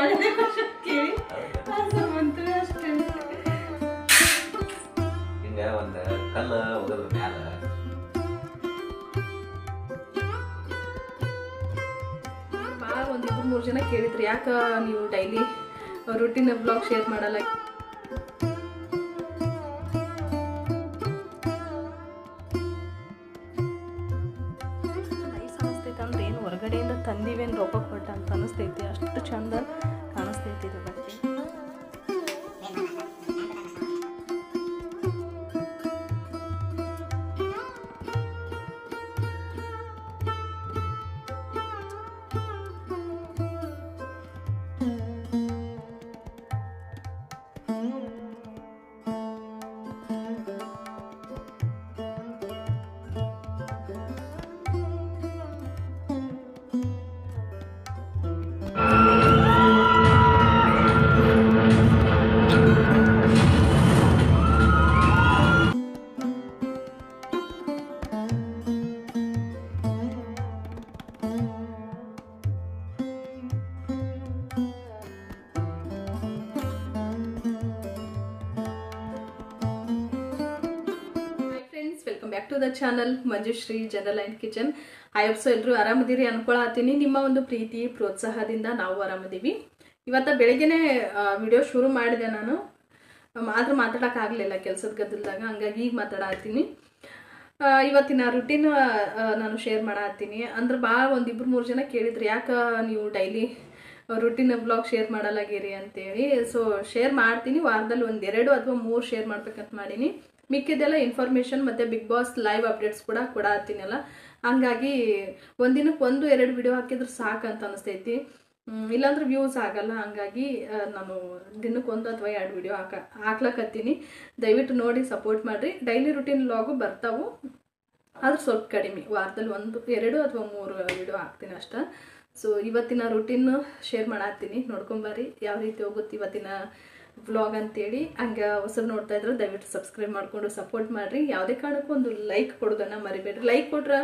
ಒಳ್ಳೆ ಕ್ವಶನ್ ಕೇಳಿ ಆನ್ಸರ್ ಬಂತು ಅಷ್ಟೇ. ಹಿಂಗ ಒಂದ್ ಕಲ್ಲ ಹೋಗೋದ್ರ ಮ್ಯಾಲ ಭಾಳ ಒಂದು 2-3 ಜನ ಕೇಳಿದ್ರು ಯಾಕೆ ನೀವು ಡೈಲಿ ರೂಟೀನ್ ಬ್ಲಾಗ್ ಶೇರ್ ಮಾಡಲ್ಲ. ನೈಸ್ ಅನಿಸ್ತೈತೆ ಅಂದ್ರೆ ಏನು ಹೊರಗಡೆಯಿಂದ ತಂದಿವೇನು ರೊಕ್ಕ ಕೊಟ್ಟ ಅಂತ ಅನಿಸ್ತೈತಿ. ಅಷ್ಟು ಚಂದ ಕಾಣಿಸ್ತೈತಿ ಇದು ಬಟ್ಟೆ. Back to the channel Manjushree general and kitchen. ಐ ಎಲ್ಲರೂ ಆರಾಮದಿರಿ ಅನ್ಕೊಳತ್ತೀನಿ. ನಿಮ್ಮ ಒಂದು ಪ್ರೀತಿ ಪ್ರೋತ್ಸಾಹದಿಂದ ನಾವು ಆರಾಮದೀವಿ. ಇವತ್ತು ಬೆಳಗ್ಗೆನೆ ವಿಡಿಯೋ ಶುರು ಮಾಡಿದೆ ನಾನು, ಆದ್ರೂ ಮಾತಾಡೋಕ್ಕಾಗಲಿಲ್ಲ ಕೆಲಸದ ಗದ್ದಲದಾಗ, ಹಂಗಾಗಿ ಈಗ ಮಾತಾಡತ್ತೀನಿ. ಇವತ್ತಿನ ರುಟೀನ್ ನಾನು ಶೇರ್ ಮಾಡತ್ತೀನಿ. ಅಂದ್ರೆ ಭಾಳ ಒಂದು 2-3 ಜನ ಕೇಳಿದ್ರು ಯಾಕೆ ನೀವು ಡೈಲಿ ರುಟೀನ್ ಬ್ಲಾಗ್ ಶೇರ್ ಮಾಡಲಾಗಿರಿ ಅಂತೇಳಿ. ಸೊ ಶೇರ್ ಮಾಡ್ತೀನಿ. ವಾರದಲ್ಲಿ 1-2 ಅಥವಾ 3 ಶೇರ್ ಮಾಡ್ಬೇಕಂತ ಮಾಡೀನಿ. ಮಿಕ್ಕಿದೆಲ್ಲ ಇನ್ಫಾರ್ಮೇಷನ್ ಮತ್ತು ಬಿಗ್ ಬಾಸ್ ಲೈವ್ ಅಪ್ಡೇಟ್ಸ್ ಕೂಡ ಕೊಡತ್ತೀನಲ್ಲ, ಹಂಗಾಗಿ ಒಂದಿನಕ್ಕೆ 1-2 ವಿಡಿಯೋ ಹಾಕಿದ್ರೆ ಸಾಕಂತ ಅನಿಸ್ತೈತಿ. ಇಲ್ಲಾಂದ್ರೆ ವ್ಯೂಸ್ ಆಗಲ್ಲ. ಹಂಗಾಗಿ ನಾನು ದಿನಕ್ಕೆ 1 ಅಥವಾ 2 ವಿಡಿಯೋ ಹಾಕ್ಲಕತ್ತೀನಿ. ದಯವಿಟ್ಟು ನೋಡಿ ಸಪೋರ್ಟ್ ಮಾಡಿರಿ. ಡೈಲಿ ರುಟೀನ್ ವ್ಲಾಗು ಬರ್ತಾವು, ಆದ್ರೆ ಸ್ವಲ್ಪ ಕಡಿಮೆ. ವಾರದಲ್ಲಿ 1-2 ಅಥವಾ 3 ವಿಡಿಯೋ ಹಾಕ್ತೀನಿ ಅಷ್ಟೇ. ಸೊ ಇವತ್ತಿನ ರುಟೀನ್ ಶೇರ್ ಮಾಡತ್ತೀನಿ, ನೋಡ್ಕೊಂಬರ್ರಿ ಯಾವ ರೀತಿ ಹೋಗುತ್ತೆ ಇವತ್ತಿನ ವ್ಲಾಗ್ ಅಂತೇಳಿ. ಹಂಗೆ ಹೊಸರು ನೋಡ್ತಾ ಇದ್ರೆ ದಯವಿಟ್ಟು ಸಬ್ಸ್ಕ್ರೈಬ್ ಮಾಡಿಕೊಂಡು ಸಪೋರ್ಟ್ ಮಾಡಿರಿ. ಯಾವುದೇ ಕಾರಣಕ್ಕೂ ಒಂದು ಲೈಕ್ ಕೊಡೋದನ್ನು ಮರಿಬೇಡ್ರಿ. ಲೈಕ್ ಕೊಟ್ರೆ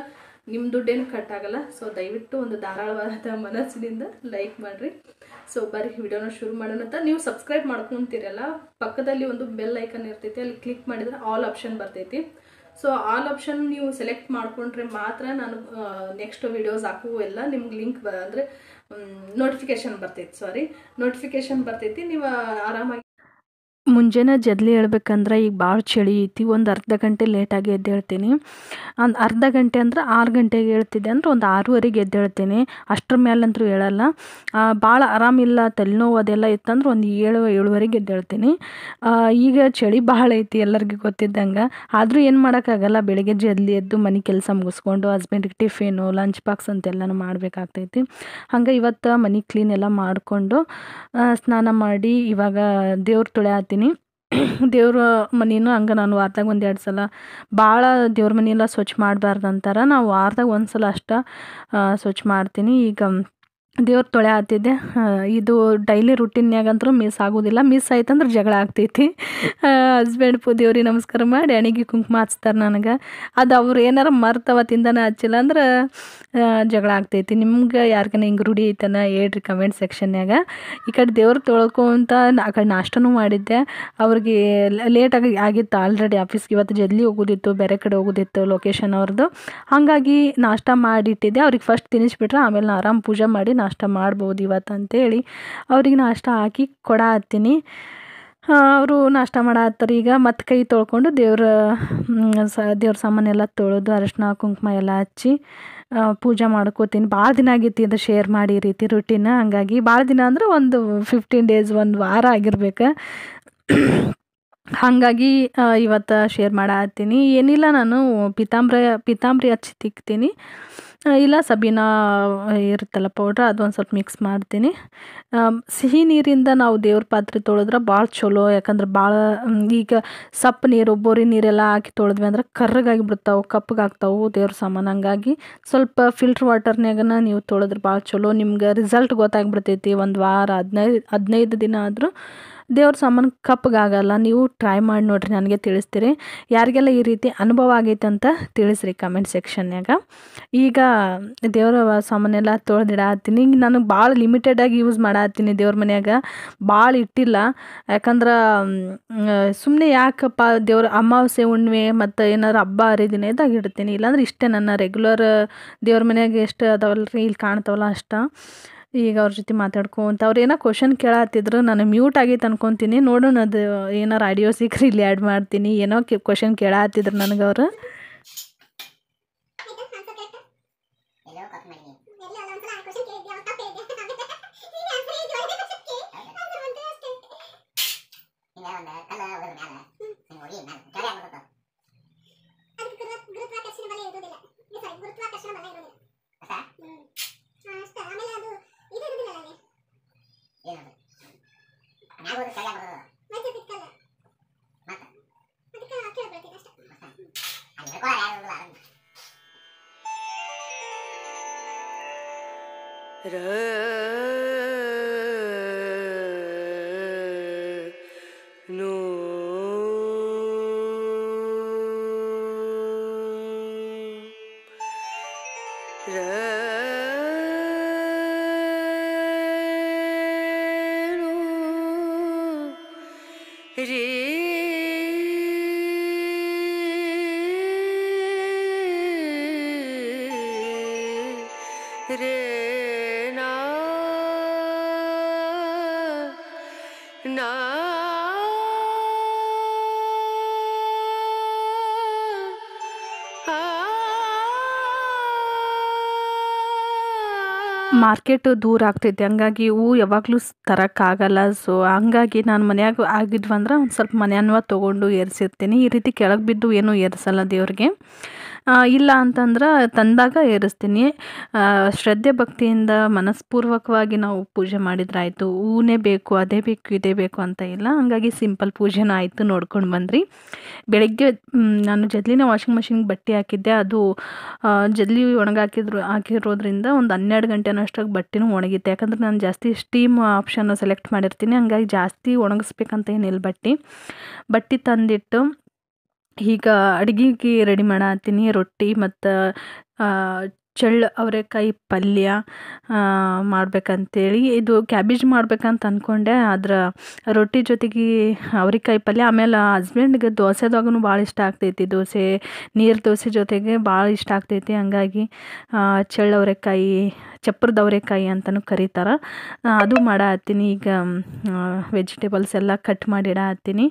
ನಿಮ್ಮ ದುಡ್ಡೇನು ಕಟ್ ಆಗಲ್ಲ. ಸೊ ದಯವಿಟ್ಟು ಒಂದು ಧಾರಾಳವಾದ ಮನಸ್ಸಿನಿಂದ ಲೈಕ್ ಮಾಡಿರಿ. ಸೊ ಬರೀ ವಿಡಿಯೋನ ಶುರು ಮಾಡೋಣ ಅಂತ. ನೀವು ಸಬ್ಸ್ಕ್ರೈಬ್ ಮಾಡ್ಕೊತೀರಲ್ಲ, ಪಕ್ಕದಲ್ಲಿ ಒಂದು ಬೆಲ್ ಐಕನ್ ಇರ್ತೈತಿ, ಅಲ್ಲಿ ಕ್ಲಿಕ್ ಮಾಡಿದ್ರೆ ಆಲ್ ಆಪ್ಷನ್ ಬರ್ತೈತಿ. ಸೊ ಆಲ್ ಆಪ್ಷನ್ ನೀವು ಸೆಲೆಕ್ಟ್ ಮಾಡ್ಕೊಂಡ್ರೆ ಮಾತ್ರ ನಾನು ನೆಕ್ಸ್ಟ್ ವಿಡಿಯೋಸ್ ಹಾಕುವೆಲ್ಲ ನಿಮ್ಗೆ ಲಿಂಕ್ ಅಂದರೆ ನೋಟಿಫಿಕೇಶನ್ ಬರ್ತೈತಿ. ನೀವು ಆರಾಮಾಗಿ ಮುಂಜಾನೆ ಜಲ್ದಿ ಹೇಳ್ಬೇಕಂದ್ರೆ ಈಗ ಭಾಳ ಚಳಿ ಐತಿ. ಒಂದು ಅರ್ಧ ಗಂಟೆ ಲೇಟಾಗಿ ಎದ್ದೇಳ್ತೀನಿ. ಒಂದು ಅರ್ಧ ಗಂಟೆ ಅಂದ್ರೆ 6 ಗಂಟೆಗೆ ಹೇಳ್ತಿದ್ದೆ ಅಂದ್ರೆ ಒಂದು 6:15 ಎದ್ದೇಳ್ತೀನಿ. ಅಷ್ಟ್ರ ಮೇಲಂತರೂ ಹೇಳಲ್ಲ. ಭಾಳ ಆರಾಮಿಲ್ಲ, ತಲೆನೋವು ಅದೆಲ್ಲ ಇತ್ತಂದ್ರೆ ಒಂದು 7-7:15 ಎದ್ದೇಳ್ತೀನಿ. ಈಗ ಚಳಿ ಭಾಳ ಐತಿ ಎಲ್ಲರಿಗೂ ಗೊತ್ತಿದ್ದಂಗೆ. ಆದರೂ ಏನು ಮಾಡೋಕ್ಕಾಗಲ್ಲ, ಬೆಳಗ್ಗೆ ಜಲ್ದಿ ಎದ್ದು ಮನೆ ಕೆಲಸ ಮುಗಿಸ್ಕೊಂಡು ಹಸ್ಬೆಂಡ್ಗೆ ಟಿಫಿನು ಲಂಚ್ ಬಾಕ್ಸ್ ಅಂತೆಲ್ಲನೂ ಮಾಡಬೇಕಾಗ್ತೈತಿ. ಹಂಗೆ ಇವತ್ತು ಮನೆ ಕ್ಲೀನ್ ಎಲ್ಲ ಮಾಡಿಕೊಂಡು ಸ್ನಾನ ಮಾಡಿ ಇವಾಗ ದೇವ್ರು ತೊಳೆಯತ್ತೀನಿ. ದೇವ್ರ ಮನೇನು ಹಂಗೆ ನಾನು ವಾರದಾಗ 1-2 ಸಲ, ಭಾಳ ದೇವ್ರ ಮನೆಯೆಲ್ಲ ಸ್ವಚ್ಛ ಮಾಡಬಾರ್ದು ಅಂತಾರೆ. ನಾವು ವಾರದಾಗ 1 ಸಲ ಅಷ್ಟೇ ಸ್ವಚ್ಛ ಮಾಡ್ತೀನಿ. ಈಗ ದೇವ್ರು ತೊಳೆ ಹತ್ತಿದ್ದೆ. ಇದು ಡೈಲಿ ರುಟೀನ್ಯಾಗಂತೂ ಮಿಸ್ ಆಗೋದಿಲ್ಲ. ಮಿಸ್ ಆಯ್ತಂದ್ರೆ ಜಗಳ ಆಗ್ತೈತಿ. ಹಸ್ಬೆಂಡ್ ದೇವ್ರಿಗೆ ನಮಸ್ಕಾರ ಮಾಡಿ ಅಣಿಗೆ ಕುಂಕುಮ ಹಚ್ತಾರೆ ನನಗೆ. ಅದು ಅವ್ರು ಏನಾರು ಮರ್ತವತ್ತಿಂದನೇ ಹಚ್ಚಿಲ್ಲ ಅಂದ್ರೆ ಜಗಳ ಆಗ್ತೈತಿ. ನಿಮ್ಗೆ ಯಾರಿಗಾನ ಹಿಂಗೆ ರೂಢಿ ಐತನ ಹೇಳ್ರಿ ಕಮೆಂಟ್ ಸೆಕ್ಷನ್ಯಾಗ. ಈ ಕಡೆ ದೇವ್ರು ತೊಳ್ಕೊಂತ ಆ ಕಡೆ ನಾಷ್ಟನೂ ಮಾಡಿದ್ದೆ. ಅವ್ರಿಗೆ ಲೇಟಾಗಿ ಆಗಿತ್ತು ಆಲ್ರೆಡಿ ಆಫೀಸ್ಗೆ. ಇವತ್ತು ಜಲ್ದಿ ಹೋಗೋದಿತ್ತು, ಬೇರೆ ಕಡೆ ಹೋಗೋದಿತ್ತು ಲೊಕೇಶನ್ ಅವ್ರದ್ದು. ಹಾಗಾಗಿ ನಾಷ್ಟ ಮಾಡಿಟ್ಟಿದ್ದೆ. ಅವ್ರಿಗೆ ಫಸ್ಟ್ ತಿನ್ನಿಸ್ಬಿಟ್ರೆ ಆಮೇಲೆ ನಾನು ಆರಾಮ್ ಪೂಜೆ ಮಾಡಿ ನಾಷ್ಟ ಮಾಡ್ಬೋದು ಇವತ್ತು ಅಂತೇಳಿ ಅವ್ರಿಗೆ ನಾಷ್ಟ ಹಾಕಿ ಕೊಡತ್ತೀನಿ. ಅವರು ನಾಷ್ಟ ಮಾಡತ್ತಾರೆ. ಈಗ ಮತ್ತೆ ಕೈ ತೊಳ್ಕೊಂಡು ದೇವ್ರ ಸಾಮಾನೆಲ್ಲ ತೊಳೆದು ಅರಿಶಿನ ಕುಂಕುಮ ಎಲ್ಲ ಹಚ್ಚಿ ಪೂಜೆ ಮಾಡ್ಕೋತೀನಿ. ಭಾಳ ದಿನ ಆಗೈತಿ ಇದು ಶೇರ್ ಮಾಡಿ ಈ ರೀತಿ ರುಟೀನ್. ಹಂಗಾಗಿ ಭಾಳ ದಿನ ಅಂದ್ರೆ ಒಂದು 15 ಡೇಸ್, 1 ವಾರ ಆಗಿರ್ಬೇಕು. ಹಾಗಾಗಿ ಇವತ್ತು ಶೇರ್ ಮಾಡತ್ತೀನಿ. ಏನಿಲ್ಲ, ನಾನು ಪಿತಾಂಬ್ರಿ ಹಚ್ಚಿ ತಿಕ್ತೀನಿ. ಇಲ್ಲ ಸಬೀನಾ ಇರುತ್ತಲ್ಲ ಪೌಡ್ರ್, ಅದೊಂದು ಸ್ವಲ್ಪ ಮಿಕ್ಸ್ ಮಾಡ್ತೀನಿ. ಸಿಹಿ ನೀರಿಂದ ನಾವು ದೇವ್ರ ಪಾತ್ರೆ ತೊಳೆದ್ರೆ ಭಾಳ ಚಲೋ. ಯಾಕಂದ್ರೆ ಭಾಳ ಈಗ ಸಪ್ಪು ನೀರು, ಬೋರಿ ನೀರೆಲ್ಲ ಹಾಕಿ ತೊಳೆದ್ವಿ ಅಂದ್ರೆ ಕರ್ರಗಾಗಿ ಬಿಡ್ತಾವೆ, ಕಪ್ಪಗಾಗ್ತಾವೆ ದೇವ್ರ ಸಾಮಾನು. ಹಂಗಾಗಿ ಸ್ವಲ್ಪ ಫಿಲ್ಟ್ರ್ ವಾಟರ್ನಾಗನ ನೀವು ತೊಳೆದ್ರೆ ಭಾಳ ಚಲೋ. ನಿಮ್ಗೆ ರಿಸಲ್ಟ್ ಗೊತ್ತಾಗ್ಬಿಡ್ತೈತಿ. 1 ವಾರ 15 ದಿನ ಆದರೂ ದೇವ್ರ ಸಾಮಾನು ಕಪ್ಪಗಾಗಲ್ಲ. ನೀವು ಟ್ರೈ ಮಾಡಿ ನೋಡಿರಿ, ನನಗೆ ತಿಳಿಸ್ತೀರಿ. ಯಾರಿಗೆಲ್ಲ ಈ ರೀತಿ ಅನುಭವ ಆಗೈತೆ ಅಂತ ತಿಳಿಸ್ರಿ ಕಮೆಂಟ್ ಸೆಕ್ಷನ್ಯಾಗ. ಈಗ ದೇವರ ಸಾಮಾನೆಲ್ಲ ತೊಳೆದಿಡತ್ತೀನಿ. ಈಗ ನಾನು ಭಾಳ ಲಿಮಿಟೆಡಾಗಿ ಯೂಸ್ ಮಾಡತ್ತೀನಿ ದೇವ್ರ ಮನ್ಯಾಗ, ಭಾಳ ಇಟ್ಟಿಲ್ಲ. ಯಾಕಂದ್ರೆ ಸುಮ್ಮನೆ ಯಾಕಪ್ಪ ದೇವ್ರ ಅಮಾವಾಸ್ಯೆ ಹುಣ್ಣಿಮೆ ಮತ್ತು ಏನಾರು ಹಬ್ಬ ಹರಿದಿನ ಇದ್ದಾಗ ಇಡ್ತೀನಿ. ಇಲ್ಲಾಂದ್ರೆ ಇಷ್ಟೇ ನನ್ನ ರೆಗ್ಯುಲರ್ ದೇವ್ರ ಮನ್ಯಾಗ ಎಷ್ಟು ಅದಾವಲ್ಲ ರೀ ಇಲ್ಲಿ ಕಾಣ್ತಾವಲ್ಲ ಅಷ್ಟು. ಈಗ ಅವ್ರ ಜೊತೆ ಮಾತಾಡ್ಕೊಂತ ಅವ್ರು ಏನೋ ಕ್ವಶನ್ ಕೇಳತ್ತಿದ್ರು, ನಾನು ಮ್ಯೂಟ್ ಆಗೈತೆ ಅನ್ಕೊತೀನಿ. ನೋಡೋಣ ಅದು ಏನಾರು ಆಡಿಯೋ ಸಿಕ್ಕರೆ ಇಲ್ಲಿ ಆ್ಯಡ್ ಮಾಡ್ತೀನಿ. ಏನೋ ಕ್ವಶನ್ ಕೇಳತ್ತಿದ್ರು ನನಗೆ ಅವರು. ಮಾರ್ಕೆಟು ದೂರ ಆಗ್ತೈತಿ, ಹಂಗಾಗಿ ಹೂ ಯಾವಾಗಲೂ ತರೋಕ್ಕಾಗಲ್ಲ. ಸೊ ಹಂಗಾಗಿ ನಾನು ಮನ್ಯಾಗ ಆಗಿದ್ವಂದ್ರೆ ಒಂದು ಸ್ವಲ್ಪ ಮನೆಯನ್ವ ತೊಗೊಂಡು ಏರಿಸಿರ್ತೀನಿ. ಈ ರೀತಿ ಕೆಳಗೆ ಬಿದ್ದು ಏನೂ ಏರಿಸಲ್ಲ ದೇವ್ರಿಗೆ. ಇಲ್ಲ ಅಂತಂದ್ರೆ ತಂದಾಗ ಏರಿಸ್ತೀನಿ. ಶ್ರದ್ಧೆ ಭಕ್ತಿಯಿಂದ ಮನಸ್ಪೂರ್ವಕವಾಗಿ ನಾವು ಪೂಜೆ ಮಾಡಿದ್ರಾಯ್ತು. ಹೂನೇ ಬೇಕು, ಅದೇ ಬೇಕು, ಇದೇ ಬೇಕು ಅಂತ ಇಲ್ಲ. ಹಂಗಾಗಿ ಸಿಂಪಲ್ ಪೂಜೆನೂ ಆಯಿತು, ನೋಡ್ಕೊಂಡು ಬಂದ್ರಿ. ಬೆಳಗ್ಗೆ ನಾನು ಜದ್ಲಿನ ವಾಷಿಂಗ್ ಮಷಿನ್ಗೆ ಬಟ್ಟೆ ಹಾಕಿದ್ದೆ. ಅದು ಜದ್ಲಿ ಹಾಕಿರೋದ್ರಿಂದ ಒಂದು 12 ಗಂಟೆನಷ್ಟಾಗಿ ಬಟ್ಟೆನೂ ಒಣಗಿತ್ತು. ಯಾಕಂದ್ರೆ ನಾನು ಜಾಸ್ತಿ ಸ್ಟೀಮ್ ಆಪ್ಷನ್ ಸೆಲೆಕ್ಟ್ ಮಾಡಿರ್ತೀನಿ. ಹಂಗಾಗಿ ಜಾಸ್ತಿ ಒಣಗಿಸ್ಬೇಕಂತ ಏನಿಲ್ಲ. ಬಟ್ಟೆ ತಂದಿಟ್ಟು ಈಗ ಅಡುಗೆಗೆ ರೆಡಿ ಮಾಡತ್ತೀನಿ. ರೊಟ್ಟಿ ಮತ್ತು ಅವರೆಕಾಯಿ ಪಲ್ಯ ಮಾಡ್ಬೇಕಂತೇಳಿ. ಇದು ಕ್ಯಾಬೇಜ್ ಮಾಡ್ಬೇಕಂತ ಅಂದ್ಕೊಂಡೆ. ಆದ್ರೆ ರೊಟ್ಟಿ ಜೊತೆಗೆ ಅವರೆಕಾಯಿ ಪಲ್ಯ, ಆಮೇಲೆ ಹಸ್ಬೆಂಡ್ಗೆ ದೋಸೆದಾಗೂ ಭಾಳ ಇಷ್ಟ ಆಗ್ತೈತಿ. ನೀರು ದೋಸೆ ಜೊತೆಗೆ ಭಾಳ ಇಷ್ಟ ಆಗ್ತೈತಿ. ಹಂಗಾಗಿ ಅವರೆಕಾಯಿ, ಚಪ್ರದ ಅವರೆಕಾಯಿ ಅಂತಲೂ ಕರೀತಾರೆ, ಅದು ಮಾಡತ್ತೀನಿ. ಈಗ ವೆಜಿಟೇಬಲ್ಸ್ ಎಲ್ಲ ಕಟ್ ಮಾಡಿ ಇಡತ್ತೀನಿ.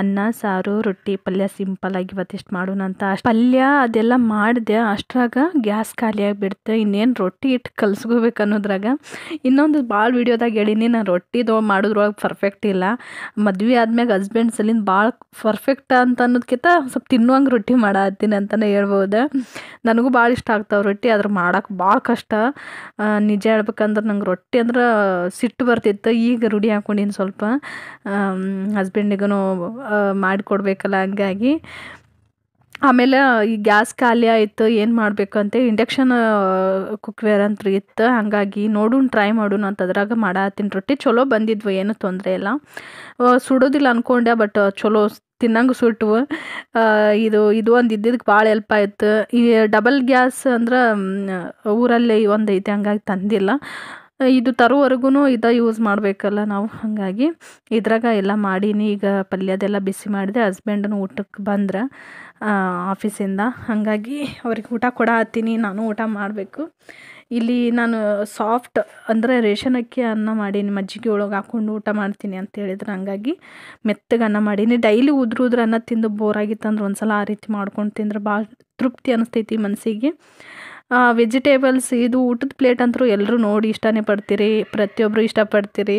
ಅನ್ನ, ಸಾರು, ರೊಟ್ಟಿ, ಪಲ್ಯ ಸಿಂಪಲ್ಲಾಗಿ ಇವತ್ತಿಷ್ಟು ಮಾಡೋಣ ಅಂತ. ಪಲ್ಯ ಅದೆಲ್ಲ ಮಾಡಿದೆ. ಅಷ್ಟ್ರಾಗ ಗ್ಯಾಸ್ ಖಾಲಿ ಆಗಿಬಿಡ್ತೆ. ಇನ್ನೇನು ರೊಟ್ಟಿ ಇಟ್ಟು ಕಲ್ಸ್ಕೋಬೇಕು ಅನ್ನೋದ್ರಾಗ. ಇನ್ನೊಂದು ಭಾಳ ವೀಡಿಯೋದಾಗ ಹೇಳಿನಿ, ನಾನು ರೊಟ್ಟಿದು ಮಾಡೋದ್ರೊಳಗೆ ಪರ್ಫೆಕ್ಟ್ ಇಲ್ಲ. ಮದುವೆ ಆದ್ಮ್ಯಾಗ ಹಸ್ಬೆಂಡ್ ಸಲಿಂದ ಭಾಳ ಪರ್ಫೆಕ್ಟ್ ಅಂತ ಅನ್ನೋದಕ್ಕಿಂತ ಸ್ವಲ್ಪ ತಿನ್ನುವಂಗೆ ರೊಟ್ಟಿ ಮಾಡತ್ತೀನಿ ಅಂತಲೇ ಹೇಳ್ಬೋದು. ನನಗೂ ಭಾಳ ಇಷ್ಟ ಆಗ್ತಾವೆ ರೊಟ್ಟಿ, ಆದ್ರೆ ಮಾಡೋಕೆ ಭಾಳ ಕಷ್ಟ. ನಿಜ ಹೇಳ್ಬೇಕಂದ್ರೆ ನಂಗೆ ರೊಟ್ಟಿ ಅಂದ್ರೆ ಸಿಟ್ಟು ಬರ್ತಿತ್ತು. ಈಗ ರೂಢಿ ಹಾಕ್ಕೊಂಡಿನಿ ಸ್ವಲ್ಪ. ಹಸ್ಬೆಂಡಿಗೂ ಮಾಡಿಕೊಡ್ಬೇಕಲ್ಲ, ಹಂಗಾಗಿ. ಆಮೇಲೆ ಈ ಗ್ಯಾಸ್ ಖಾಲಿ ಆಯಿತು, ಏನು ಮಾಡಬೇಕು ಅಂತ ಇಂಡಕ್ಷನ್ ಕುಕ್ವೇರ್ ಅಂತ ಇತ್ತು. ಹಂಗಾಗಿ ಟ್ರೈ ಮಾಡೋಣ ಅಂತ ಅದ್ರಾಗ ಮಾಡತ್ತೀನಿ. ರೊಟ್ಟಿ ಚಲೋ ಬಂದಿದ್ವು, ಏನೂ ತೊಂದರೆ ಇಲ್ಲ. ಸುಡೋದಿಲ್ಲ ಅಂದ್ಕೊಂಡೆ, ಬಟ್ ಚಲೋ ತಿನ್ನಂಗೆ ಸುಟ್ಟವು. ಇದು ಒಂದು ಇದ್ದಿದ್ದಕ್ಕೆ ಭಾಳ ಹೆಲ್ಪ್ ಆಯಿತು. ಈ ಡಬಲ್ ಗ್ಯಾಸ್ ಅಂದ್ರೆ ಊರಲ್ಲೇ ಒಂದು ಐತೆ, ಹಂಗಾಗಿ ತಂದಿಲ್ಲ. ಇದು ತರೋವರೆಗೂ ಯೂಸ್ ಮಾಡಬೇಕಲ್ಲ ನಾವು, ಹಾಗಾಗಿ ಇದ್ರಾಗ ಎಲ್ಲ ಮಾಡೀನಿ. ಈಗ ಪಲ್ಯದೆಲ್ಲ ಬಿಸಿ ಮಾಡಿದೆ. ಹಸ್ಬೆಂಡನು ಊಟಕ್ಕೆ ಬಂದ್ರೆ ಆಫೀಸಿಂದ, ಹಾಗಾಗಿ ಅವ್ರಿಗೆ ಊಟ ಕೊಡತ್ತೀನಿ. ನಾನು ಊಟ ಮಾಡಬೇಕು. ಇಲ್ಲಿ ನಾನು ಸಾಫ್ಟ್ ಅಂದರೆ ರೇಷನ್ ಅಕ್ಕಿ ಅನ್ನ ಮಾಡೀನಿ, ಮಜ್ಜಿಗೆ ಒಳಗೆ ಹಾಕ್ಕೊಂಡು ಊಟ ಮಾಡ್ತೀನಿ ಅಂತ ಹೇಳಿದ್ರು. ಹಂಗಾಗಿ ಮೆತ್ತಗೆ ಅನ್ನ ಮಾಡೀನಿ. ಡೈಲಿ ಉದ್ರ ಅನ್ನ ತಿಂದು ಬೋರ್ ಆಗಿತ್ತಂದ್ರೆ ಒಂದ್ಸಲ ಆ ರೀತಿ ಮಾಡ್ಕೊಂಡು ತಿಂದ್ರೆ ಭಾಳ ತೃಪ್ತಿ ಅನಿಸ್ತೈತಿ ಮನಸ್ಸಿಗೆ. ವೆಜಿಟೇಬಲ್ಸ್ ಇದು ಊಟದ ಪ್ಲೇಟ್ ಅಂತೂ ಎಲ್ಲರೂ ನೋಡಿ ಇಷ್ಟನೇ ಪಡ್ತೀರಿ, ಪ್ರತಿಯೊಬ್ಬರು ಇಷ್ಟಪಡ್ತೀರಿ.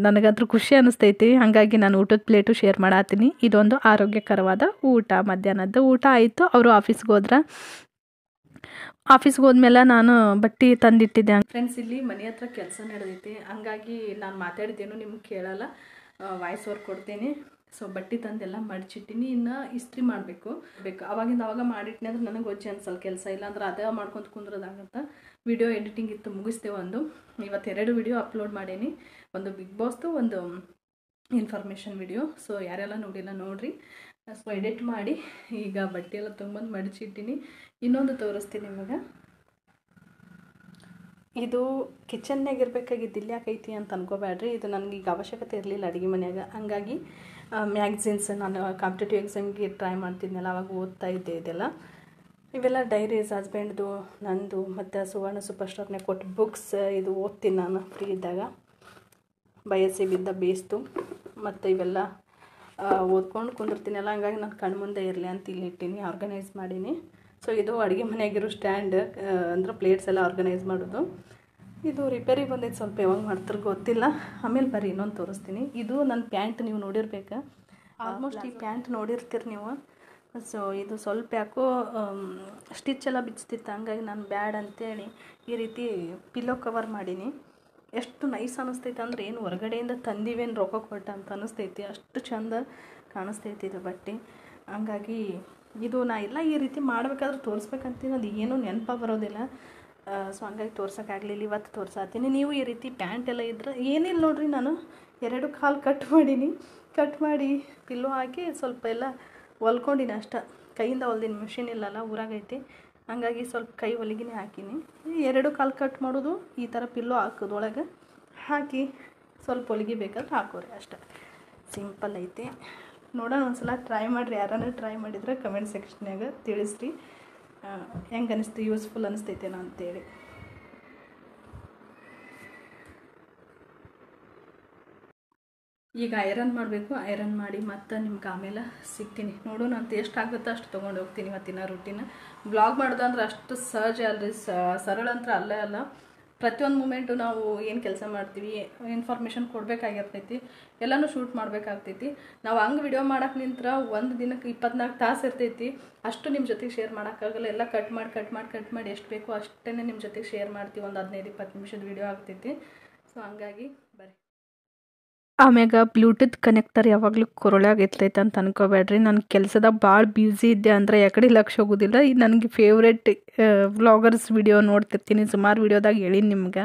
ನನಗಂತೂ ಖುಷಿ ಅನ್ನಿಸ್ತೈತಿ. ಹಾಗಾಗಿ ನಾನು ಊಟದ ಪ್ಲೇಟು ಶೇರ್ ಮಾಡತ್ತೀನಿ. ಇದೊಂದು ಆರೋಗ್ಯಕರವಾದ ಊಟ. ಮಧ್ಯಾಹ್ನದ ಊಟ ಆಯಿತು. ಅವರು ಆಫೀಸ್ಗೆ ಹೋದ್ಮೇಲೆ ನಾನು ಬಟ್ಟೆ ತಂದಿಟ್ಟಿದ್ದೆ. ಫ್ರೆಂಡ್ಸ್, ಇಲ್ಲಿ ಮನೆ ಹತ್ರ ಕೆಲಸ ನಡೆದೈತಿ, ಹಂಗಾಗಿ ನಾನು ಮಾತಾಡಿದ್ದೇನು ನಿಮ್ಗೆ ಕೇಳಲ್ಲ, ವಾಯ್ಸ್ ಓವರ್ ಕೊಡ್ತೀನಿ. ಸೊ ಬಟ್ಟೆ ತಂದೆಲ್ಲ ಮಡಚಿಟ್ಟಿನಿ. ಇನ್ನು ಇಸ್ತ್ರಿ ಮಾಡಬೇಕು. ಅವಾಗ ಮಾಡಿಟ್ನಿ ಅಂದ್ರೆ ನನಗೆ ವಜ್ಜೆ ಅನ್ಸಲ್ಲ ಕೆಲಸ. ಇಲ್ಲ ಅಂದ್ರೆ ಅದೇ ಮಾಡ್ಕೊತ ಕುಂದ್ರೋದಾಗತ್ತೆ. ವಿಡಿಯೋ ಎಡಿಟಿಂಗ್ ಇತ್ತು, ಮುಗಿಸ್ತೇವೆ. ಇವತ್ತು 2 ವಿಡಿಯೋ ಅಪ್ಲೋಡ್ ಮಾಡೀನಿ. ಒಂದು ಬಿಗ್ ಬಾಸ್ದು, ಒಂದು ಇನ್ಫಾರ್ಮೇಷನ್ ವಿಡಿಯೋ. ಸೊ ಯಾರೆಲ್ಲ ನೋಡಿಲ್ಲ ನೋಡಿರಿ. ಸೊ ಎಡಿಟ್ ಮಾಡಿ ಈಗ ಬಟ್ಟೆ ಎಲ್ಲ ತೊಗೊಂಬಂದು ಮಡಚಿಟ್ಟಿನಿ. ಇನ್ನೊಂದು ತೋರಿಸ್ತೀನಿ ನಿಮಗೆ. ಇದು ಕಿಚನ್ನಾಗ ಇರಬೇಕಾಗಿದ್ದು ಇಲ್ಲಿ ಯಾಕೈತಿ ಅಂತ ಅನ್ಕೋಬೇಡ್ರಿ. ಇದು ನನಗೆ ಈಗ ಅವಶ್ಯಕತೆ ಇರಲಿಲ್ಲ ಅಡುಗೆ ಮನೆಯಾಗ. ಹಂಗಾಗಿ ಮ್ಯಾಗ್ಝಿನ್ಸ್ ನಾನು ಕಾಂಪಿಟೇಟಿವ್ ಎಕ್ಸಾಮ್ಗೆ ಟ್ರೈ ಮಾಡ್ತಿದ್ನಲ್ಲ, ಅವಾಗ ಓದ್ತಾ ಇದ್ದೆ. ಇದೆಲ್ಲ ಇವೆಲ್ಲ ಡೈರೀಸ್ ಹಸ್ಬೆಂಡ್ದು, ನಂದು ಮತ್ತು ಸುವರ್ಣ ಸೂಪರ್ ಸ್ಟಾರ್ನೇ ಕೊಟ್ಟು ಬುಕ್ಸ್. ಇದು ಓದ್ತೀನಿ ನಾನು ಫ್ರೀ ಇದ್ದಾಗ. ಬಯಸಿ ಬಿದ್ದ ಬೇಸ್ತು ಮತ್ತು ಇವೆಲ್ಲ ಓದ್ಕೊಂಡು ಕುಂದಿರ್ತೀನಲ್ಲ, ಹಂಗಾಗಿ ನಾನು ಕಣ್ಣು ಮುಂದೆ ಇರಲಿ ಅಂತ ಇಲ್ಲಿ ಇಟ್ಟೀನಿ, ಆರ್ಗನೈಸ್ ಮಾಡೀನಿ. ಸೊ ಇದು ಅಡುಗೆ ಮನೆಯಾಗಿರೋ ಸ್ಟ್ಯಾಂಡ್, ಅಂದ್ರೆ ಪ್ಲೇಟ್ಸ್ ಎಲ್ಲ ಆರ್ಗನೈಸ್ ಮಾಡೋದು. ಇದು ರಿಪೇರಿ ಬಂದೈತೆ, ಸ್ವಲ್ಪ ಯಾವಾಗ ಮಾಡ್ತಾರೆ ಗೊತ್ತಿಲ್ಲ. ಆಮೇಲೆ ಬರ್ರಿ ಇನ್ನೊಂದು ತೋರಿಸ್ತೀನಿ. ಇದು ನನ್ನ ಪ್ಯಾಂಟ್ ನೀವು ನೋಡಿರ್ಬೇಕು, ಆಲ್ಮೋಸ್ಟ್ ಈ ಪ್ಯಾಂಟ್ ನೋಡಿರ್ತೀರಿ ನೀವು. ಸೊ ಇದು ಸ್ವಲ್ಪ ಯಾಕೋ ಸ್ಟಿಚ್ ಎಲ್ಲ ಬಿಚ್ತಿತ್ತು, ಹಂಗಾಗಿ ನಾನು ಬ್ಯಾಡ್ ಅಂತೇಳಿ ಈ ರೀತಿ ಪಿಲ್ಲೋ ಕವರ್ ಮಾಡೀನಿ. ಎಷ್ಟು ನೈಸ್ ಅನ್ನಿಸ್ತೈತೆ ಅಂದರೆ ಏನು ಹೊರಗಡೆಯಿಂದ ತಂದಿವೇನು ರೊಕ್ಕ ಕೊಟ್ಟ ಅಂತ ಅನ್ನಿಸ್ತೈತಿ, ಅಷ್ಟು ಚಂದ ಕಾಣಿಸ್ತೈತಿ ಇದು ಬಟ್ಟೆ. ಹಂಗಾಗಿ ಇದು ನಾ ಎಲ್ಲ ಈ ರೀತಿ ಮಾಡಬೇಕಾದ್ರೆ ತೋರಿಸ್ಬೇಕಂತೀನಿ, ಅದು ಏನೂ ನೆನಪಾಗಿ ಬರೋದಿಲ್ಲ. ಸೊ ಹಂಗಾಗಿ ತೋರ್ಸೋಕ್ಕಾಗಲಿಲ್ಲ, ಇವತ್ತು ತೋರ್ಸಾತೀನಿ. ನೀವು ಈ ರೀತಿ ಪ್ಯಾಂಟ್ ಎಲ್ಲ ಇದ್ರೆ ಏನಿಲ್ಲ ನೋಡಿರಿ, ನಾನು 2 ಕಾಲು ಕಟ್ ಮಾಡೀನಿ. ಕಟ್ ಮಾಡಿ ಪಿಲ್ಲೋ ಹಾಕಿ ಸ್ವಲ್ಪ ಎಲ್ಲ ಹೊಲ್ಕೊಂಡಿನಿ ಅಷ್ಟೆ. ಕೈಯಿಂದ ಹೊಲ್ದಿನಿ, ಮಿಷಿನ್ ಇಲ್ಲಲ್ಲ, ಊರಾಗೈತಿ. ಹಂಗಾಗಿ ಸ್ವಲ್ಪ ಕೈ ಹೊಲಿಗೆನೇ ಹಾಕೀನಿ. 2 ಕಾಲು ಕಟ್ ಮಾಡೋದು, ಈ ಥರ ಪಿಲ್ಲೋ ಹಾಕೋದೊಳಗೆ ಹಾಕಿ ಸ್ವಲ್ಪ ಹೊಲಿಗೆ ಬೇಕಾದ್ರೆ ಹಾಕೋರಿ ಅಷ್ಟೆ. ಸಿಂಪಲ್ ಐತಿ. ನೋಡೋಣ, ಒಂದ್ಸಲ ಟ್ರೈ ಮಾಡಿರಿ. ಯಾರನ್ನ ಟ್ರೈ ಮಾಡಿದ್ರೆ ಕಮೆಂಟ್ ಸೆಕ್ಷನ್ಯಾಗ ತಿಳಿಸ್ರಿ ಹೆಂಗೆ ಅನಿಸ್ತು, ಯೂಸ್ಫುಲ್ ಅನಿಸ್ತೈತೇನೋ ಅಂತೇಳಿ. ಈಗ ಐರನ್ ಮಾಡಬೇಕು. ಐರನ್ ಮಾಡಿ ಮತ್ತು ನಿಮ್ಗೆ ಆಮೇಲೆ ಸಿಗ್ತೀನಿ. ನೋಡೋಣ ಅಂತ ಎಷ್ಟು ಆಗುತ್ತೋ ಅಷ್ಟು ತೊಗೊಂಡು ಹೋಗ್ತೀನಿ ಇವತ್ತಿನ ರೂಟೀನ್. ಬ್ಲಾಗ್ ಮಾಡೋದಂದ್ರೆ ಅಷ್ಟು ಸಹಜ ಅಲ್ರಿ, ಸರಳ ಅಂತ ಅಲ್ಲ. ಪ್ರತಿಯೊಂದು ಮೂಮೆಂಟು ನಾವು ಏನು ಕೆಲಸ ಮಾಡ್ತೀವಿ, ಇನ್ಫಾರ್ಮೇಷನ್ ಕೊಡಬೇಕಾಗಿರ್ತೈತಿ, ಎಲ್ಲನೂ ಶೂಟ್ ಮಾಡಬೇಕಾಗ್ತೈತಿ. ನಾವು ಹಂಗೆ ವಿಡಿಯೋ ಮಾಡೋಕೆ ನಿಂತ್ರೆ ಒಂದು ದಿನಕ್ಕೆ 24 ತಾಸು ಇರ್ತೈತಿ. ಅಷ್ಟು ನಿಮ್ಮ ಜೊತೆಗೆ ಶೇರ್ ಮಾಡೋಕ್ಕಾಗಲ್ಲ. ಎಲ್ಲ ಕಟ್ ಮಾಡಿ ಎಷ್ಟು ಬೇಕೋ ಅಷ್ಟೇ ನಿಮ್ಮ ಜೊತೆಗೆ ಶೇರ್ ಮಾಡ್ತೀವಿ. ಒಂದು 15-20 ನಿಮಿಷದ ವಿಡಿಯೋ ಆಗ್ತೈತಿ. ಸೊ ಹಂಗಾಗಿ ಬರ್ರಿ. ಆಮ್ಯಾಗ ಬ್ಲೂಟೂತ್ ಕನೆಕ್ಟರ್ ಯಾವಾಗಲೂ ಕೊರಳಾಗ ಇರ್ತೈತೆ ಅಂತ ಅನ್ಕೋಬೇಡ್ರಿ. ನಾನು ಕೆಲಸದಾಗ ಭಾಳ ಬ್ಯುಸಿ ಇದ್ದೆ ಅಂದರೆ ಯಾಕಡೆ ಲಕ್ಷ ಹೋಗೋದಿಲ್ಲ. ಇದು ನನಗೆ ಫೇವ್ರೆಟ್ ವ್ಲಾಗರ್ಸ್ ವಿಡಿಯೋ ನೋಡ್ತಿರ್ತೀನಿ, ಸುಮಾರು ವಿಡಿಯೋದಾಗ ಹೇಳೀನಿ ನಿಮ್ಗೆ.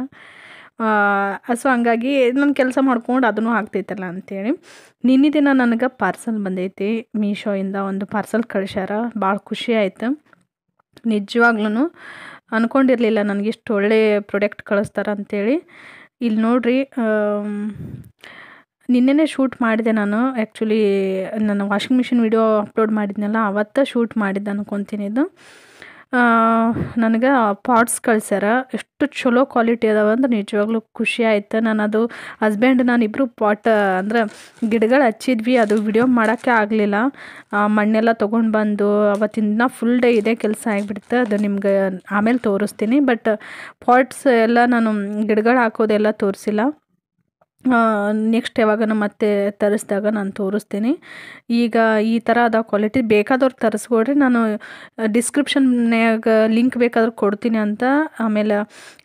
ಸೊ ಹಂಗಾಗಿ ನಾನು ಕೆಲಸ ಮಾಡ್ಕೊಂಡು ಅದನ್ನು ಆಗ್ತೈತಲ್ಲ ಅಂಥೇಳಿ. ನಿನ್ನೆ ದಿನ ನನಗೆ ಪಾರ್ಸಲ್ ಬಂದೈತಿ, ಮೀಶೋಯಿಂದ ಒಂದು ಪಾರ್ಸಲ್ ಕಳ್ಸ್ಯಾರ. ಭಾಳ ಖುಷಿ ಆಯ್ತು. ನಿಜವಾಗ್ಲೂ ಅಂದ್ಕೊಂಡಿರಲಿಲ್ಲ ನನಗೆ ಇಷ್ಟು ಒಳ್ಳೆ ಪ್ರಾಡಕ್ಟ್ ಕಳಿಸ್ತಾರ ಅಂಥೇಳಿ. ಇಲ್ಲಿ ನೋಡ್ರಿ, ನಿನ್ನೆನೇ ಶೂಟ್ ಮಾಡಿದೆ ನಾನು. ಆ್ಯಕ್ಚುಲಿ ನಾನು ವಾಷಿಂಗ್ ಮಿಷಿನ್ ವಿಡಿಯೋ ಅಪ್ಲೋಡ್ ಮಾಡಿದ್ನಲ್ಲ, ಅವತ್ತು ಶೂಟ್ ಮಾಡಿದ್ದೆ ಅನ್ಕೊತೀನಿ. ಇದು ನನಗೆ ಪಾಟ್ಸ್ ಕಳ್ಸ್ಯಾರ. ಎಷ್ಟು ಚಲೋ ಕ್ವಾಲಿಟಿ ಅದಾವ ಅಂದ್ರೆ ನಿಜವಾಗ್ಲೂ ಖುಷಿ ಆಯ್ತು. ನಾನು ಹಸ್ಬೆಂಡ್ ನಾನಿಬ್ಬರು ಪಾಟ್ ಅಂದ್ರೆ ಗಿಡಗಳು ಹಚ್ಚಿದ್ವಿ, ಅದು ವಿಡಿಯೋ ಮಾಡೋಕ್ಕೆ ಆಗಲಿಲ್ಲ. ಮಣ್ಣೆಲ್ಲ ತೊಗೊಂಡು ಬಂದು ಅವತ್ತಿನ ಫುಲ್ ಡೇ ಇದೇ ಕೆಲಸ ಆಗಿಬಿಡ್ತು. ಅದು ನಿಮ್ಗೆ ಆಮೇಲೆ ತೋರಿಸ್ತೀನಿ. ಬಟ್ ಪಾಟ್ಸ್ ಎಲ್ಲ ನಾನು ಗಿಡಗಳು ಹಾಕೋದೆಲ್ಲ ತೋರಿಸಿಲ್ಲ. ನೆಕ್ಸ್ಟ್ ಯಾವಾಗನ ಮತ್ತೆ ತರಿಸಿದಾಗ ನಾನು ತೋರಿಸ್ತೀನಿ. ಈಗ ಈ ಥರ ಅದ ಕ್ವಾಲಿಟಿ, ಬೇಕಾದವ್ರು ತರಿಸ್ಕೊಡ್ರಿ. ನಾನು ಡಿಸ್ಕ್ರಿಪ್ಷನ್ಯಾಗ ಲಿಂಕ್ ಬೇಕಾದ್ರೆ ಕೊಡ್ತೀನಿ ಅಂತ. ಆಮೇಲೆ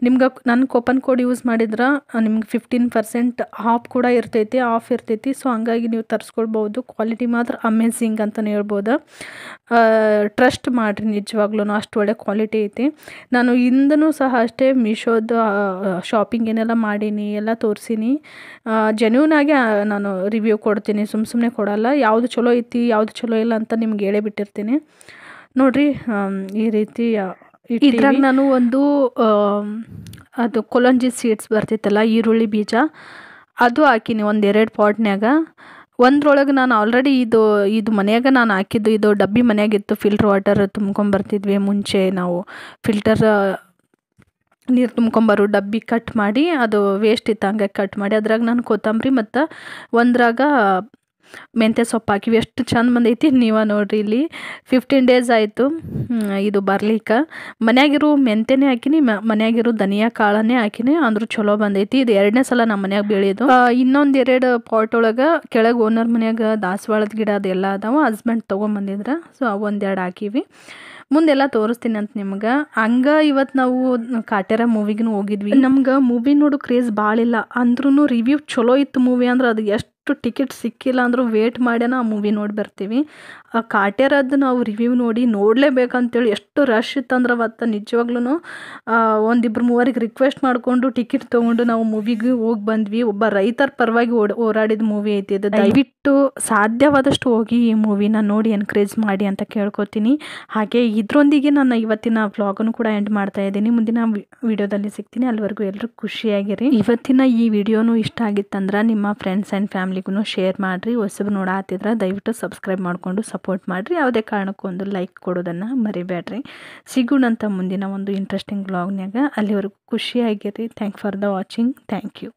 ನಿಮ್ಗೆ ನನ್ನ ಕೂಪನ್ ಕೋಡ್ ಯೂಸ್ ಮಾಡಿದ್ರೆ ನಿಮ್ಗೆ 15% ಆಫ್ ಇರ್ತೈತಿ. ಸೊ ಹಂಗಾಗಿ ನೀವು ತರಿಸ್ಕೊಳ್ಬೋದು. ಕ್ವಾಲಿಟಿ ಮಾತ್ರ ಅಮೇಝಿಂಗ್ ಅಂತಲೇ ಹೇಳ್ಬೋದು. ಟ್ರಸ್ಟ್ ಮಾಡಿರಿ, ನಿಜವಾಗ್ಲೂ ಅಷ್ಟು ಒಳ್ಳೆ ಕ್ವಾಲಿಟಿ ಐತಿ. ನಾನು ಹಿಂದೂ ಸಹ ಅಷ್ಟೇ ಮೀಶೋದು ಶಾಪಿಂಗ್ ಏನೆಲ್ಲ ಮಾಡೀನಿ, ಎಲ್ಲ ತೋರಿಸೀನಿ. ಜೆನ್ಯೂನ್ ಆಗಿ ನಾನು ರಿವ್ಯೂ ಕೊಡ್ತೀನಿ, ಸುಮ್ಮನೆ ಕೊಡಲ್ಲ. ಯಾವುದು ಚಲೋ ಐತಿ ಯಾವುದು ಚಲೋ ಇಲ್ಲ ಅಂತ ನಿಮ್ಗೆ ಹೇಳೇ ಬಿಟ್ಟಿರ್ತೀನಿ. ನೋಡಿರಿ, ಈ ರೀತಿ ಇದ್ರಾಗ ನಾನು ಒಂದು ಅದು ಕೊಲಂಜಿ ಸೀಡ್ಸ್ ಬರ್ತಿತ್ತಲ್ಲ, ಈರುಳ್ಳಿ ಬೀಜ, ಅದು ಹಾಕಿನಿ 1-2 ಪಾಟ್ನ್ಯಾಗ. ಒಂದ್ರೊಳಗೆ ನಾನು ಆಲ್ರೆಡಿ ಇದು ಮನೆಯಾಗ ನಾನು ಹಾಕಿದ್ದು, ಇದು ಡಬ್ಬಿ ಮನೆಯಾಗಿತ್ತು. ಫಿಲ್ಟರ್ ವಾಟರ್ ತುಂಬ್ಕೊಂಬರ್ತಿದ್ವಿ ಮುಂಚೆ ನಾವು. ಫಿಲ್ಟರ್ ನೀರು ತುಂಬ್ಕೊಂಬರೋ ಡಬ್ಬಿ ಕಟ್ ಮಾಡಿ, ಅದು ವೇಸ್ಟ್ ಇತ್ತು, ಹಂಗಾಗಿ ಕಟ್ ಮಾಡಿ ಅದ್ರಾಗ ನಾನು ಕೊತ್ತಂಬರಿ ಮತ್ತು ಒಂದ್ರಾಗ ಮೆಂತ್ಯ ಸೊಪ್ಪು ಹಾಕಿವಿ. ಎಷ್ಟು ಚಂದ ಬಂದೈತಿ ನೀವು ನೋಡ್ರಿ. ಇಲ್ಲಿ 15 days ಆಯಿತು ಇದು ಬರ್ಲಿಕ್ಕೆ. ಮನ್ಯಾಗಿರೋ ಮೆಂತ್ಯನೇ ಹಾಕಿನಿ, ಮನ್ಯಾಗಿರೋ ಧನಿಯಾ ಕಾಳನ್ನೇ ಹಾಕಿನಿ, ಅಂದ್ರೂ ಚಲೋ ಬಂದೈತಿ. ಇದು 2ನೇ ಸಲ ನಮ್ಮ ಮನ್ಯಾಗ ಬೆಳೆಯೋದು. ಇನ್ನೊಂದು 2 ಪಾಟ್ ಒಳಗೆ ಕೆಳಗೆ ಓನರ್ ಮನ್ಯಾಗ ದಾಸವಾಳದ ಗಿಡ ಅದೆಲ್ಲ ಅದಾವ, ಹಸ್ಬೆಂಡ್ ತೊಗೊಂಬಂದಿದ್ರೆ. ಸೊ ಅವು 1-2 ಹಾಕಿವಿ. ಮುಂದೆಲ್ಲ ತೋರಿಸ್ತೀನಿ ಅಂತ ನಿಮ್ಗೆ. ಹಂಗೆ ಇವತ್ತು ನಾವು ಕಾಟೇರ ಮೂವಿಗೂ ಹೋಗಿದ್ವಿ. ನಮ್ಗೆ ಮೂವಿ ನೋಡೋ ಕ್ರೇಜ್ ಭಾಳ ಇಲ್ಲ, ಅಂದ್ರೂ ರಿವ್ಯೂ ಚಲೋ ಇತ್ತು ಮೂವಿ ಅಂದ್ರೆ. ಅದು ಎಷ್ಟು ಟಿಕೆಟ್ ಸಿಕ್ಕಿಲ್ಲ ಅಂದರೂ ವೇಟ್ ಮಾಡ್ಯಾನ ಆ ಮೂವಿ ನೋಡಿ ಬರ್ತೀವಿ. ಆ ಕಾಟ್ಯಾರದ್ದು ನಾವು ರಿವ್ಯೂ ನೋಡಿ ನೋಡಲೇಬೇಕಂತೇಳಿ ಎಷ್ಟು ರಶ್ ಇತ್ತಂದ್ರೆ ಅವತ್ತು ನಿಜವಾಗ್ಲೂ ಒಂದಿಬ್ರು ಮೂವರಿಗೆ ರಿಕ್ವೆಸ್ಟ್ ಮಾಡಿಕೊಂಡು ಟಿಕೆಟ್ ತೊಗೊಂಡು ನಾವು ಮೂವಿಗೆ ಹೋಗಿ ಬಂದ್ವಿ. ಒಬ್ಬ ರೈತರ ಪರವಾಗಿ ಹೋರಾಡಿದ ಮೂವಿ ಐತಿ ಇದು. ದಯವಿಟ್ಟು ಸಾಧ್ಯವಾದಷ್ಟು ಹೋಗಿ ಈ ಮೂವಿನ ನೋಡಿ ಎನ್ಕರೇಜ್ ಮಾಡಿ ಅಂತ ಕೇಳ್ಕೊತೀನಿ. ಹಾಗೆ ಇದರೊಂದಿಗೆ ನನ್ನ ಇವತ್ತಿನ ವ್ಲಾಗನ್ನು ಕೂಡ ಎಂಡ್ ಮಾಡ್ತಾ ಇದ್ದೀನಿ. ಮುಂದಿನ ವಿಡಿಯೋದಲ್ಲಿ ಸಿಗ್ತೀನಿ. ಅಲ್ಲಿವರೆಗೂ ಎಲ್ಲರೂ ಖುಷಿಯಾಗಿರಿ. ಇವತ್ತಿನ ಈ ವಿಡಿಯೋನು ಇಷ್ಟ ಆಗಿತ್ತಂದ್ರೆ ನಿಮ್ಮ ಫ್ರೆಂಡ್ಸ್ ಆ್ಯಂಡ್ ಫ್ಯಾಮ್ಲಿಗೂ ಶೇರ್ ಮಾಡಿರಿ. ಹೊಸಬು ನೋಡಾತಿದ್ರೆ ದಯವಿಟ್ಟು ಸಬ್ಸ್ಕ್ರೈಬ್ ಮಾಡಿಕೊಂಡು ಸಪೋರ್ಟ್ ಮಾಡಿರಿ. ಯಾವುದೇ ಕಾರಣಕ್ಕೂ ಒಂದು ಲೈಕ್ ಕೊಡೋದನ್ನು ಮರಿಬೇಡ್ರಿ. ಸಿಗೋಣಂತ ಮುಂದಿನ ಒಂದು ಇಂಟ್ರೆಸ್ಟಿಂಗ್ ವ್ಲಾಗ್ನಾಗ. ಅಲ್ಲಿವರೆಗೂ ಖುಷಿಯಾಗಿರಿ. Thank for the watching. Thank you.